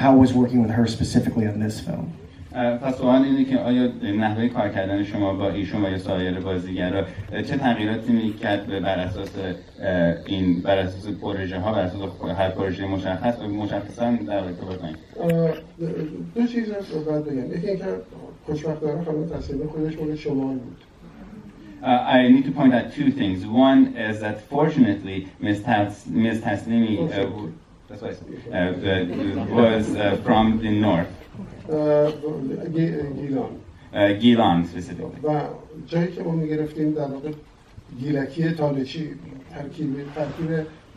how was working with her specifically on this film? پس سوال اینه که آیا نحوه کار کردن شما با ایشون و یا سایر بازیگرا چه تغییراتی میکرد بر اساس پروژه ها، بر اساس هر پروژه مشخص و مشخصا در ارتباط با این؟ دو چیز رو صحبت بگم. یکی اینکه خوشبختانه خانم تصمیم خودش مال شمال بود. I need to point out two things. One is that fortunately Ms. Taslimi was from the north. گیلان specifically. و جایی که ما میگرفتیم در واقع گیلکی تالشی، ترکیب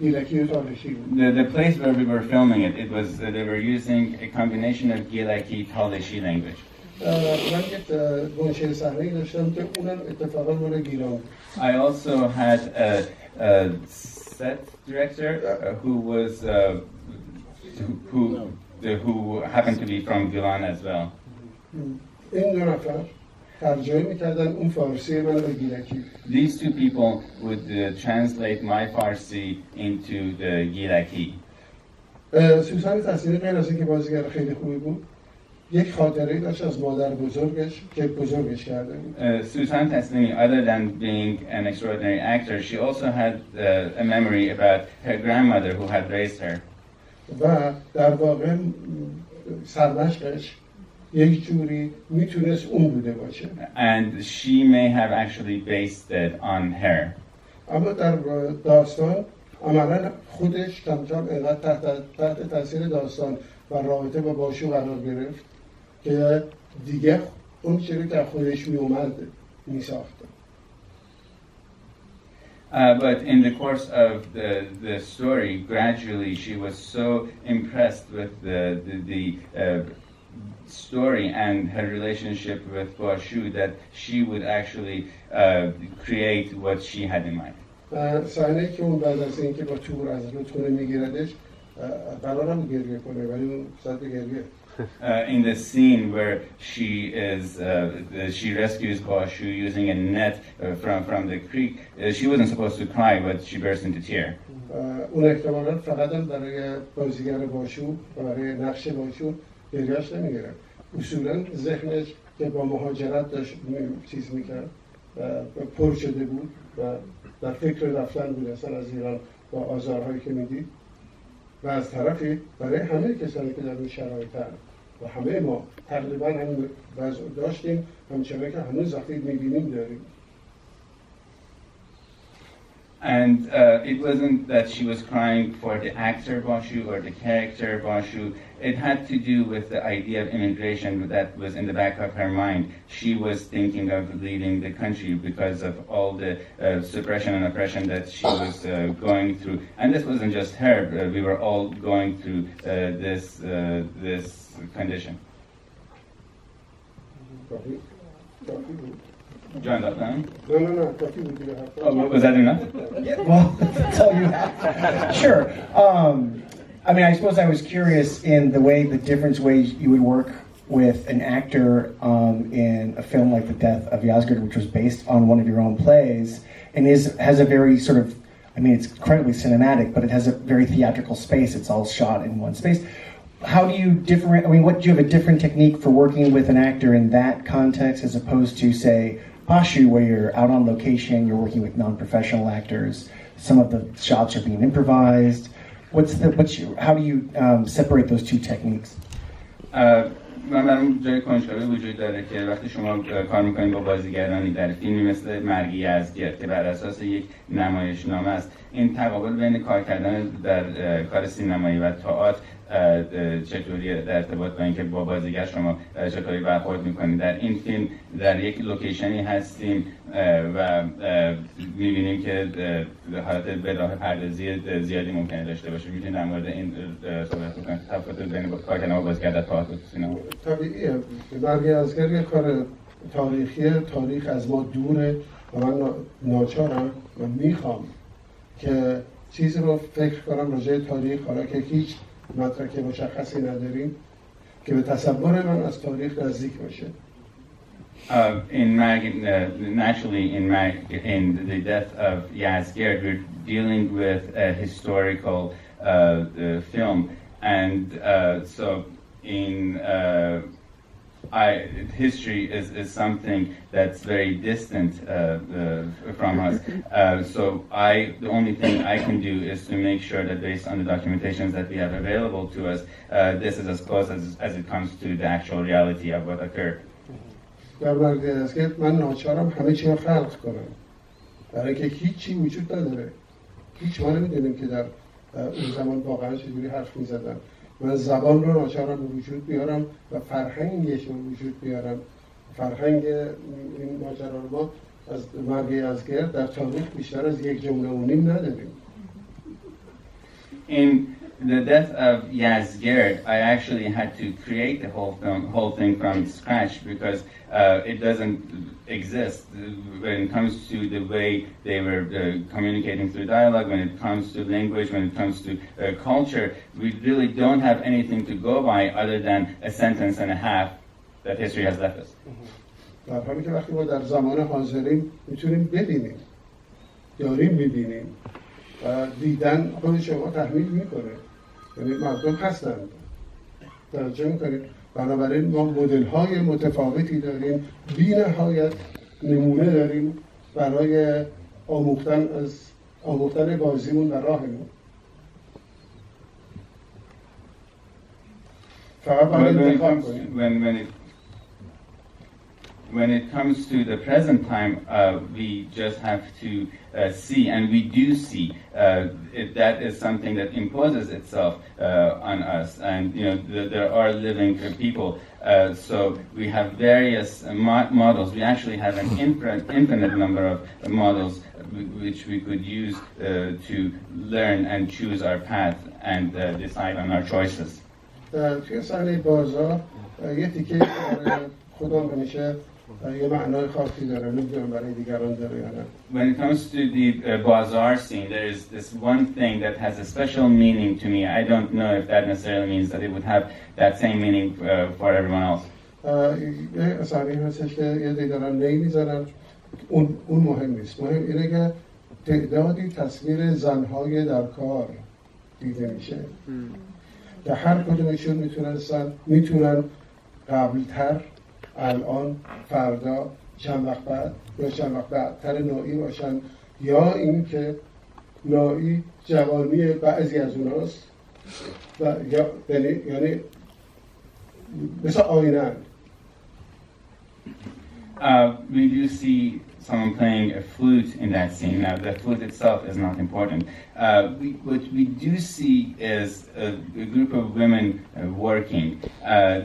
گیلکی و تالشی بود. The place where we were filming it was they were using a combination of Gilaki Talishi language. من یک منشی صحنه‌ای داشتم که اونم اتفاقا مال گیلان. I also had a set director who was who happened to be from Gilan as well. این دو نفر ترجمه می‌کردن اون فارسی من به گیلکی. These two people would translate my Farsi into the Gilaki. سوسن تصویری غیر از اینکه بازیگر خیلی خوبی بود، یک خاطره‌ای داشت از مادر بزرگش که بزرگش کرده بود. Susan Taslimi, other than being an extraordinary actor, she also had a memory about her grandmother who had raised her. و در واقع سرمشقش یک جوری میتونست اون بوده باشه. And she may have actually based it on her. اما در داستان عملاً خودش کم کم اینقدر تحت تاثیر داستان و رابطه با باشو قرار گرفت که دیگه اون چیزی که خودش میومد میساخت. But in the course of the story, gradually she was so impressed with the story and her relationship with Bashoo that she would actually create what she had in mind. صحنه که اون بعد از اینکه با تور از رودخونه میگیردش قرارم گریه کنه ولی اون ساعت گریه. In the scene where she rescues Bashoo using a net from the creek, she wasn't supposed to cry, but she burst into tears. اون احتمالاً فقط برای بازیگر باشو و برای نقش باشو گریه‌اش نمیگیره. اصولاً ذهنش که با مهاجرت داشت چیز میکرد پر شده بود و در فکر رفتن بود اصلا از ایران با آزارهایی که میدید و از طرفی برای همه کسانی که در این شرایط و همه ما تقریبا هم وضع داشتیم همچنان که هنوز وقتی میبینیم داریم. And it wasn't that she was crying for the actor Bashoo or the character Bashoo. It had to do with the idea of immigration that was in the back of her mind. She was thinking of leaving the country because of all the suppression and oppression that she was going through. And this wasn't just her. We were all going through this condition. John, that down? No. Oh, was that enough? Yeah, well, that's all you have. Sure. I mean, I suppose I was curious in the different ways you would work with an actor in a film like The Death of Yazgird, which was based on one of your own plays, and has a very sort of, I mean, it's incredibly cinematic, but it has a very theatrical space. It's all shot in one space. How do you do you have a different technique for working with an actor in that context as opposed to, say, Bashoo, where you're out on location, you're working with non-professional actors, some of the shots are being improvised. How do you separate those two techniques? من برام جای کنجکاوی وجود داره که وقتی شما کار میکنید با بازیگرانی در فیلمی مثل مرگ یزدگرد که بر اساس یک نمایشنامه است، این تقابل بین کار کردن در کار سینمایی و تئاتر چطوری در ارتباط با اینکه با بازیگر شما چطوری برخورد میکنید؟ در این فیلم در یک لوکیشنی هستیم و میبینیم که حالت به راه پردازی زیادی ممکنه داشته باشه. میتونید در مورد این صحبت بکنید؟ تفاوت بین کار کردن با بازیگر در تئاتر و سینما؟ طبیعیه. مرگ یزدگرد یک کار تاریخیه، تاریخ از ما دوره و من ناچارم و میخوام که چیزی رو فکر کنم راجع تاریخ، حالا که هیچ مدرک مشخصی نداریم، که به تصور من از تاریخ نزدیک باشه. Naturally, in the death of Yazgird, we're dealing with a historical film, And so in history is something that's very distant from us. So the only thing I can do is to make sure that based on the documentations that we have available to us, this is as close as it comes to the actual reality of what occurred. در مرگی از که من ناچارم همه چی رو خلق کنم، برای که هیچی وجود نداره. هیچ ما نمیدونیم که در اون زمان واقعا چجوری حرف میزدن. من زبان رو ناچارم به وجود بیارم و فرهنگش رو وجود بیارم. فرهنگ این ماجرا رو ما از مرگ یزدگرد در تاریخ بیشتر از یک جمله و نیم نداریم. In the death of Yazgird, I actually had to create the whole thing from scratch because it doesn't exist when it comes to the way they were communicating through dialogue, when it comes to language, when it comes to culture. We really don't have anything to go by other than a sentence and a half that history has left us. در حالی که وقتی ما در زمان حاضرین میتونیم ببینیم، داریم میبینیم و دیدن خود شما تحمیل میکنه، یعنی مردم هستند، توجه میکنید. بنابراین ما مدل های متفاوتی داریم، بی نهایت نمونه داریم برای آموختن بازیمون و راهمون. فقط باید انتخاب کنیم. When it comes to the present time, we just have to see, and we do see, that is something that imposes itself on us. And there are living people, so we have various models. We actually have an infinite number of models which we could use to learn and choose our path and decide on our choices. توی صحنه بازار یه تیکه خودم همیشه یه معنای خاصی داره، نمیدونم برای دیگران داره یا نه. When it comes to the bazaar scene, there is this one thing that has a special meaning to me. I don't know if that necessarily means that it would have that same meaning for everyone else. یه صحنه هستش که یه دیگران نمیذارن، اون مهم نیست. مهم اینه که تعدادی تصویر زنهای در کار دیده میشه که هر کدومشون میتونن قبلتر، الان، فردا، چند وقت بعد یا چند وقت بعدتر نایی باشن، یا اینکه نایی جوانی بعضی از اوناست و یعنی مثل آینه. We do see someone playing a flute in that scene. Now, the flute itself is not important. What we do see is a group of women working.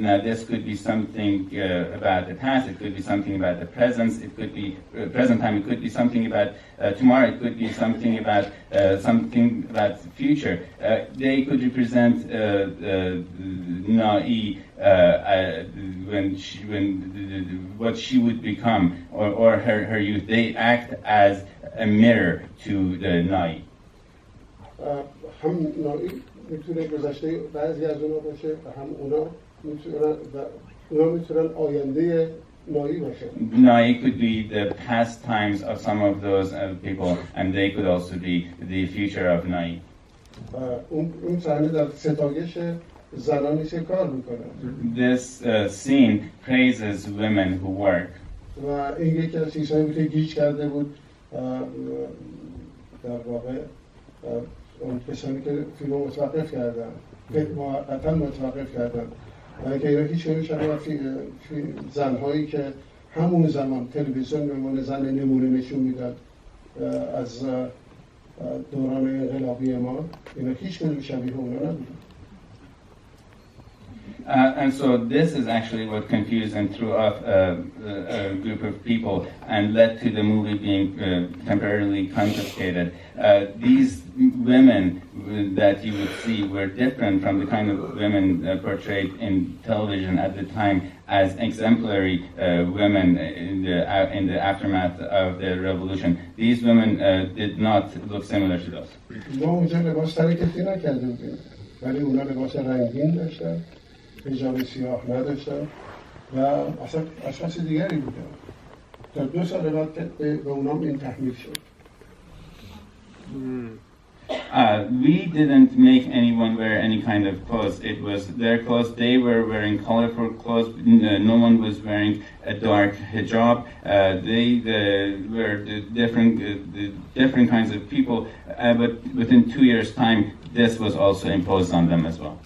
Now, this could be something about the past. It could be something about the present. It could be present time. It could be something about tomorrow. It could be something about the future. They could represent Nai what she would become, or her youth. They act as a mirror to the Nai. هم نایی میتونه گذشته بعضی از اونا باشه و هم اونا میتونن آینده نایی باشه. Nai could be the past times of some of those people, and they could also be the future of Nai. اون صحنه در ستایش زنانی که کار میکنن. This scene praises women who work. و این یکی از چیزهایی بود که گیج کرده بود در واقع اون کسانی که فیلم متوقف کردن، موقتا متوقف کردن، که اینا هیچ نمیشن زنهایی که همون زمان تلویزیون به عنوان زن نمونه نشون میداد از دوران انقلابی ما، اینا هیچ کدوم شبیه اونا نبودن. And so this is actually what confused and threw off a group of people and led to the movie being temporarily confiscated. These women that you would see were different from the kind of women portrayed in television at the time as exemplary women in the aftermath of the revolution. These women did not look similar to those. ما اونجا لباس ترکتی نکرده بودیم، ولی اونا لباس رنگین داشتن، حجاب سیاه نداشتن و اصلا اشخاص دیگری بودن. تا 2 سال بعد به اونام این تحمیل شد. We didn't make anyone wear any kind of clothes. It was their clothes. They were wearing colorful clothes. No one was wearing a dark hijab. They were different kinds of people. But within 2 years' time, this was also imposed on them as well.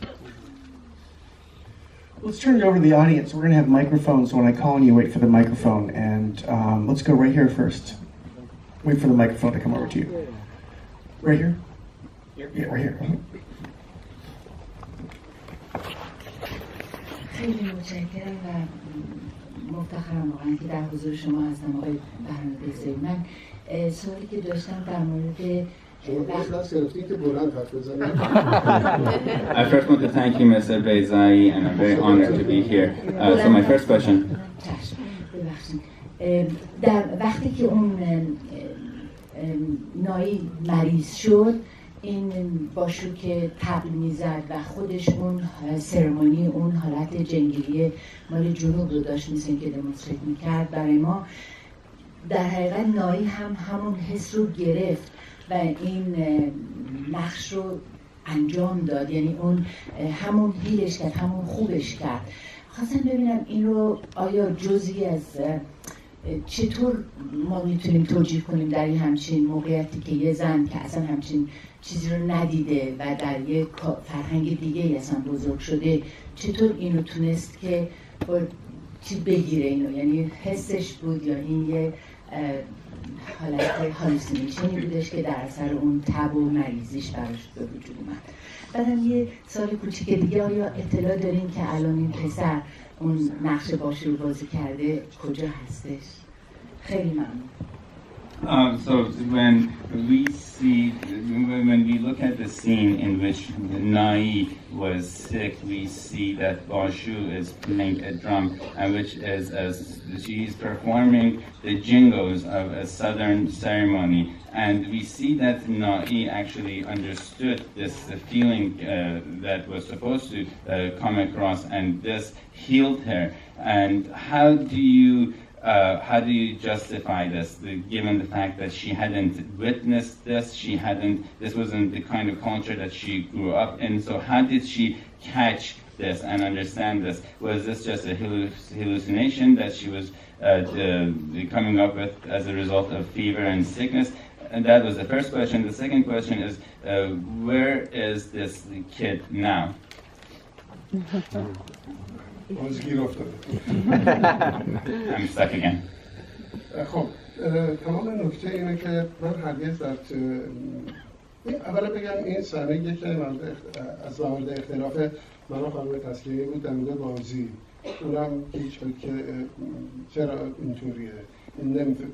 Let's turn it over to the audience. We're going to have microphones. When I call on you, wait for the microphone. And let's go right here first. Wait for the microphone to come over to you. Right here? Yeah, right here. خیلی متشکرم و مفتخرم واقعا که در حضور شما هستم آقای بهرام بیضأیی. من سوالی که داشتم در مورد I first want to thank you, Mr. Beyzai, and I'm very honored to be here. So my first question. در وقتی که اون نایی مریض شد، این باشو که طبل میزد و خودش اون سرمونی، اون حالت جنگیری مال جنوب رو داشت مثل اینکه دمونستریت میکرد برای ما، در حقیقت نایی هم همون حس رو گرفت و این نقش رو انجام داد، یعنی اون همون هیلش کرد، همون خوبش کرد. خواستم ببینم این رو آیا جزئی از چطور ما میتونیم توجیه کنیم در این همچین موقعیتی که یه زن که اصلا همچین چیزی رو ندیده و در یه فرهنگ دیگه اصلا بزرگ شده، چطور اینو تونست که با چی بگیره اینو، یعنی حسش بود یا این یه حالت هالوسینیشنی بودش که در اثر اون تب و مریضیش براش به وجود اومد. بعدم یه سوال کوچیک دیگه، آیا اطلاع دارین که الان این پسر اون نقش باشو رو بازی کرده کجا هستش؟ خیلی ممنون. So when we look at the scene in which Nai was sick, we see that Bashoo is playing a drum, and which is as she's performing the jingles of a southern ceremony, and we see that Nai actually understood this feeling that was supposed to come across, and this healed her. And how do you justify this, given the fact that she hadn't witnessed this, this wasn't the kind of culture that she grew up in, so how did she catch this and understand this? Was this just a hallucination that she was coming up with as a result of fever and sickness? And that was the first question. The second question is, where is this kid now? I'm stuck again. خب تمام نکته اینه که من هرگز در اولا بگم این صحنه که از موارد اختلاف من و خانم تسلیمی بود در مورد بازی، اونم هیچ بود که چرا اینطوریه،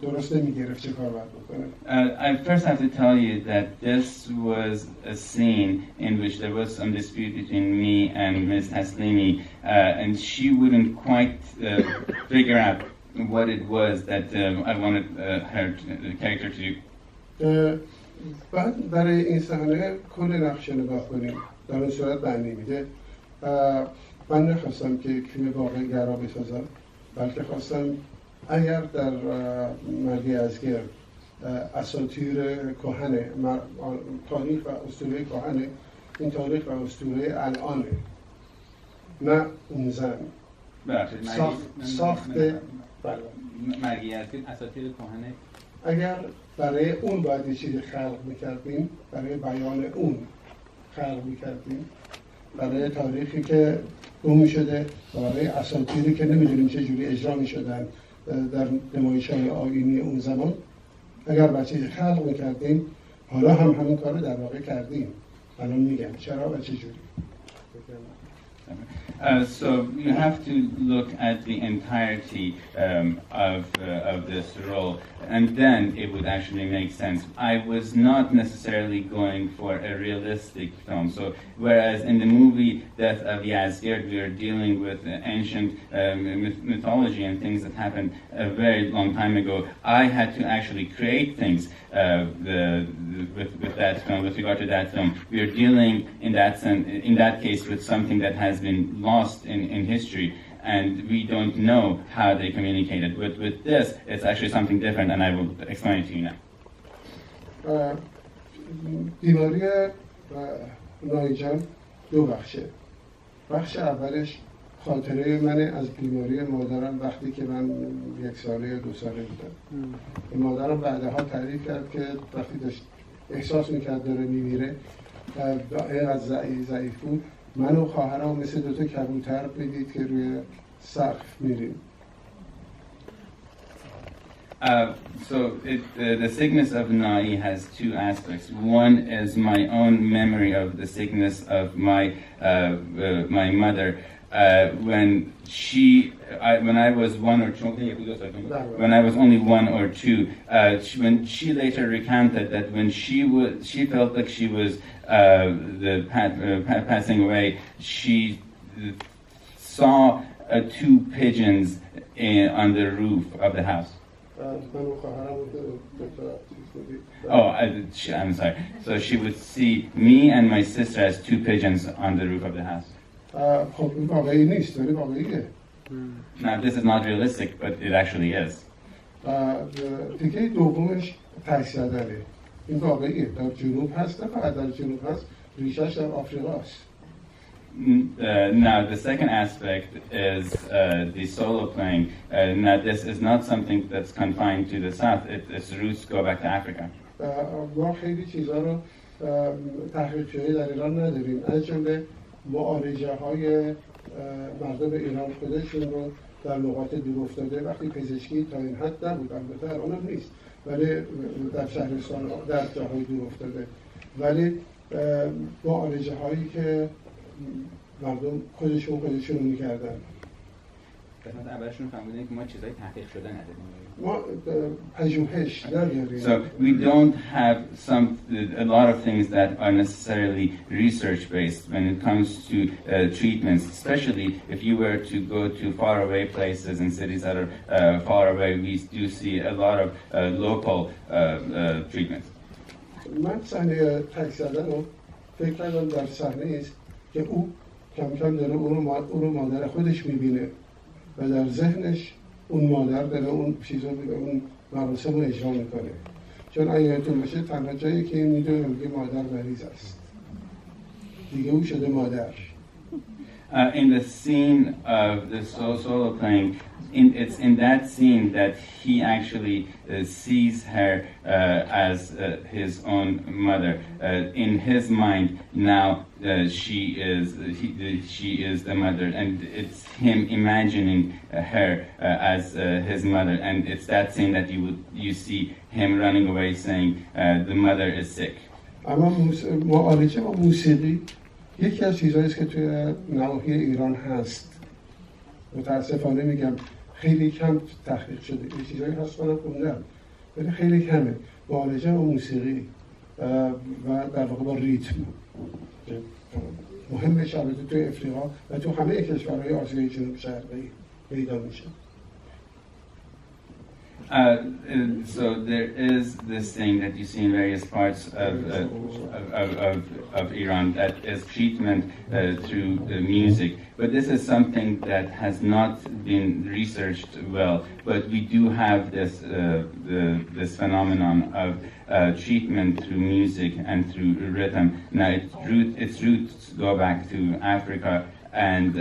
درست نمیگرفت چه کار باید بکنه. I first have to tell you that this was a scene in which there was some dispute between me and Ms. Taslimi, and she wouldn't quite figure out what it was that I wanted her character to do. بعد برای این صحنه کل نقش نگاه کنیم، در این صورت بندی میده. من نخواستم که فیلم واقعی گرا بسازم، بلکه خواستم اگر در مرگ ازگرد اساطیر کهن، تاریخ و اسطوره کهن، این تاریخ و اسطوره الانه، نه اون زن ساخته مرگ ازگرد اساطیر کهنه. اگر برای اون باید یه چیزی خلق میکردیم، برای بیان اون خلق میکردیم، برای تاریخی که گم شده و برای اساطیری که نمیدونیم چه جوری اجرا میشدن در نمایش‌های آیینی اون زمان، اگر باید چیزی خلق میکردیم، حالا هم همین کار رو در واقع کردیم. الان میگم چرا و چه جوری. So you have to look at the entirety of this role, and then it would actually make sense. I was not necessarily going for a realistic film. So whereas in the movie Death of Yazgird we are dealing with ancient mythology and things that happened a very long time ago, I had to actually create things with that film, with regard to that film. We are dealing in that case with something that has been lost in history, and we don't know how they communicated. With this, it's actually something different, and I will explain it to you now. بیماری نایی جان دو بخشه. بخش اولش خاطره من از بیماری مادرم وقتی که من 1 ساله یا 2 ساله بودم. مادرم بعدها تعریف کرد که وقتی داشت احساس میکرد داره میمیره و اینقدر ضعیف بود، من و خواهرم مثل 2 تا کبوتر بدید که روی سقف میریم. The sickness of Nai has 2 aspects. One is my own memory of the sickness of my mother. When I was 1 or 2, when I was only 1 or 2, when she later recounted that when she felt like she was passing away, she saw 2 pigeons on the roof of the house. I'm sorry. So she would see me and my sister as 2 pigeons on the roof of the house. Now this is not realistic, but it actually is. دیگه دومش تجزیه داره. این واقعیه. در جنوب هست، نه فقط در جنوب هست، ریشش در آفریقاست. Now the second aspect is the solo playing. Now this is not something that's confined to the south. Its roots go back to Africa. ما خیلی چیزا رو تحقیق شده در ایران نداریم. از جمله معالجه‌های مردم ایران خودشون رو در نقاط دور افتاده وقتی پزشکی تا این حد نبود، البته الان هم نیست، ولی در شهرستان در جاهای دور افتاده، ولی معالجه‌هایی که مردم خودشون می‌کردن. قسمت اولشون فهمیدن که ما چیزای تحقیق شده نداریم. ما پژوهش نداریم. So we don't have a lot of things that are necessarily research based when it comes to treatments, especially if you were to go to faraway places and cities that are far away. We do see a lot of local treatments. من صحنه تک زدن رو فکر کردم در صحنه است که او کم کم داره او رو مادر خودش میبینه و در ذهنش اون مادر داره اون چیزا اون مراسم رو اجرا میکنه. چون اگه یادتون باشه تنها جایی که میدونه میگه مادر مریض است، دیگه او شده مادر. In the scene of the solo playing, it's in that scene that he actually sees her as his own mother. In his mind now, she is the mother, and it's him imagining her as his mother, and it's that scene that you see him running away saying the mother is sick. اما معالجه و موسیقی یکی از چیزهایی است که توی نواحی ایران هست. متاسفانه میگم خیلی کم تحقیق شده. یه چیزهایی هست من خوندم ولی خیلی کمه. معالجه و موسیقی و در واقع با ریتم مهمه. البته توی افریقا و تو همه کشورهای آسیای جنوب شرقی پیدا میشه. So there is this thing that you see in various parts of Iran that is treatment through the music, but this is something that has not been researched well. But we do have this phenomenon of treatment through music and through rhythm. Now its roots go back to Africa. And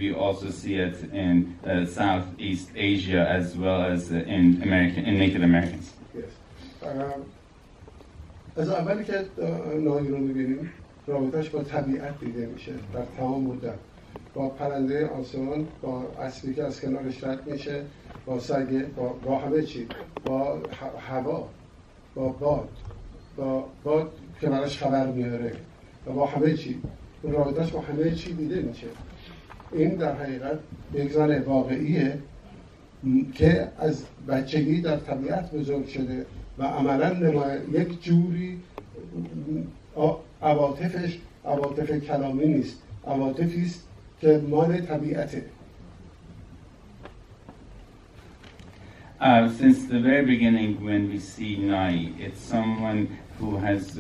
we also see it in Southeast Asia as well as in Native Americans. Yes. از اولی که نایی رو می‌بینیم رابطه‌اش با طبیعت دیده میشه در تمام مدت. با پرنده آسمان، با اسبی که از کنارش رد میشه، با سگ، با همه چی، با هوا، با باد که براش خبر میاره و با همه چی. رابطه‌اش با همه چی دیده میشه. این در حقیقت یک زن واقعیه که از بچگی در طبیعت بزرگ شده و عملاً یک جوری عواطفش عواطف کلامی نیست، عواطفی است که مال طبیعته. Since the very beginning, when we see Nai, it's someone who has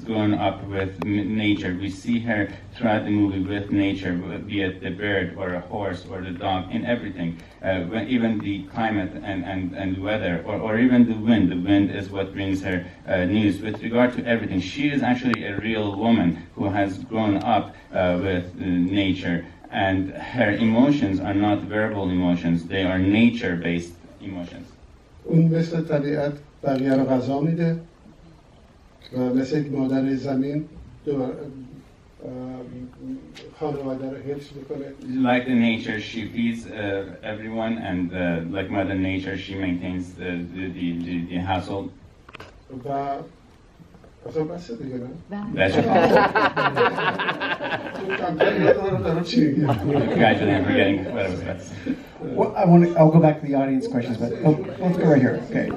grown up with nature. We see her throughout the movie with nature, be it the bird or a horse or the dog, in everything. Even the climate and weather, or even the wind. The wind is what brings her news. With regard to everything, she is actually a real woman who has grown up with nature. And her emotions are not verbal emotions, they are nature-based emotions. اون مثل طبیعت بقیه رو غذا میده و مثل یک مادر زمین خانواده رو حفظ میکنه. Like the nature, she feeds everyone, and like Mother Nature, she maintains the household. و اصلا بسه دیگه نه؟ That's your Gradually, I'm forgetting what I was about to say. Well, I'll go back to the audience questions, but let's go right here. Okay.